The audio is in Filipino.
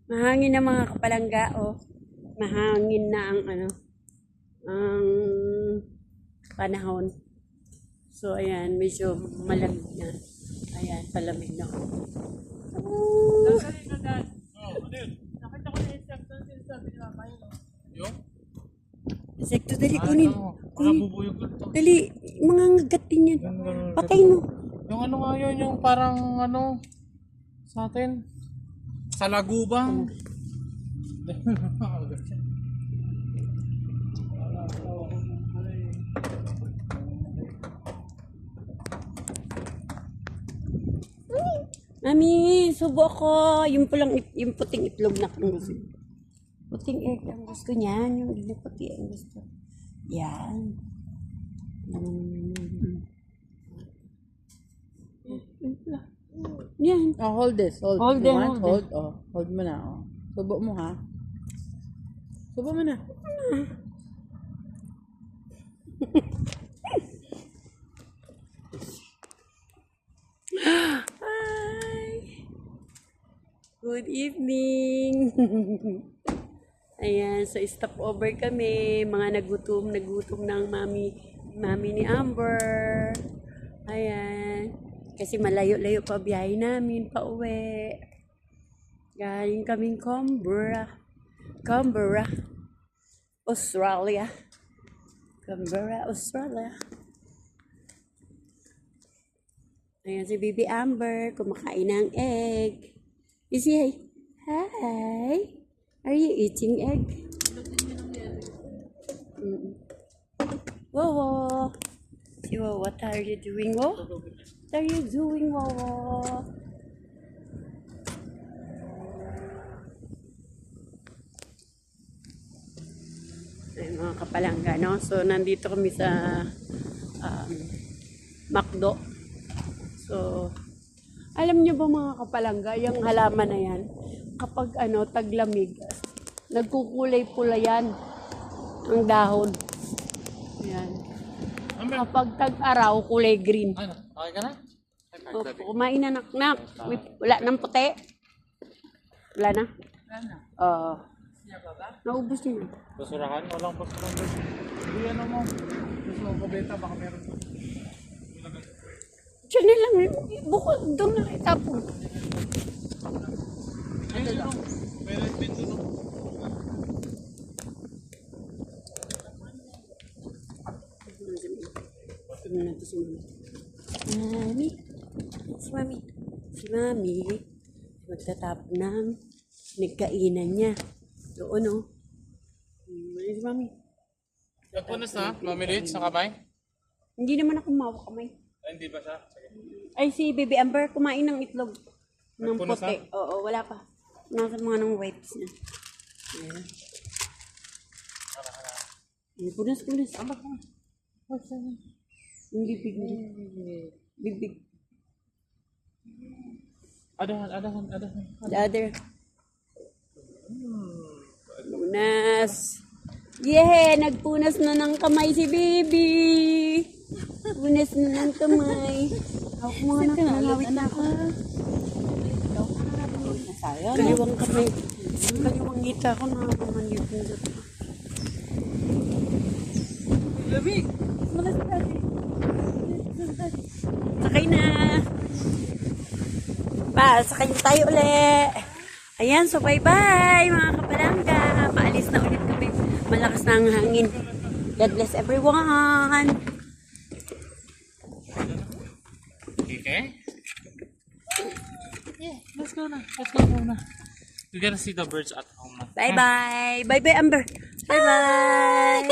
Mahangin na mga kapalangga, oh. Mahangin na ang ang panahon. So, ayan, medyo malamig na. Ayan, palamig na. Oh. Nakita ko na insect doon sinasabi ni Mama yun. Yung? Insekto, dali kunin. Nabubuyog ko ito. Dali, mga ngagat din yan. Patay no. Yung ano nga yun, yung parang ano, sa atin, sa lagubang. Mami, subo ko. Yung puting itlog na kung gusto. Puting egg ang gusto niyan. Yung hindi puti ang gusto. Yan. Yan. Oh, hold this. Hold. Hold You it, want? hold Hold. Oh, hold mo na. Oh. Subo mo ha. Subo mo na. Hi. Good evening. Ayan, so stop over kami. Mga nagutom ng mami ni Amber. Ayan. Kasi malayo-layo pa biyahe namin pa uwi. Galing kaming Canberra, Australia. Canberra, Australia. Ayan si Baby Amber, kumakain ng egg. You say, hi. Are you eating egg? Wow. Wow, what are you doing, wow? What are you doing, wow? Ay, mga kapalangga, no? So, nandito kami sa McDo. So, alam niyo ba mga kapalangga, yung halaman na yan, kapag taglamig, nagkukulay pula yan ang dahon. Ayan. Kapag tag-araw, kulay green. Ano? Okay ka na? So, kumain na naknak. Wala nang puti. Wala na? Wala na. Naubos niya na. Basurahan? Walang basurahan doon. Hindi ano mo. Gusto mo pabenta, baka meron doon. Diyan na lang. Bukod doon na itapon. Ayun, yun o. Meron pinto no. Tignan natin si Mami. Mami. Si Mami. Magtatapon ng nagkainan niya. Doon, no? Si Mami. Nagpunas na? Mamilit sa kamay? Hindi naman ako mawak kamay. Ay, hindi ba siya? Sige. Ay, si Baby Amber, kumain ng itlog. Ng Nagpunas puti. Oo, wala pa. Nasa mga ng wipes na. Ayan. Punas. Yung bibig niya. Bibig. Adahan. The other. Punas. Yeah, nagpunas na ng kamay si Baby. Punas na ng kamay. Hawak mo na, nanawit na ako. Kaliwang kamay. Kaliwang ngita ko na mangyot na dito. Lamig. Malas natin. Sakay na. Sakay na tayo ulit. Ayan, so bye-bye mga kapalangga. Paalis na ulit kami. Malakas na ang hangin. God bless everyone. Okay? Yeah, let's go na. Let's go na. You gotta see the birds at home na. Bye-bye. Bye-bye, Amber. Bye-bye.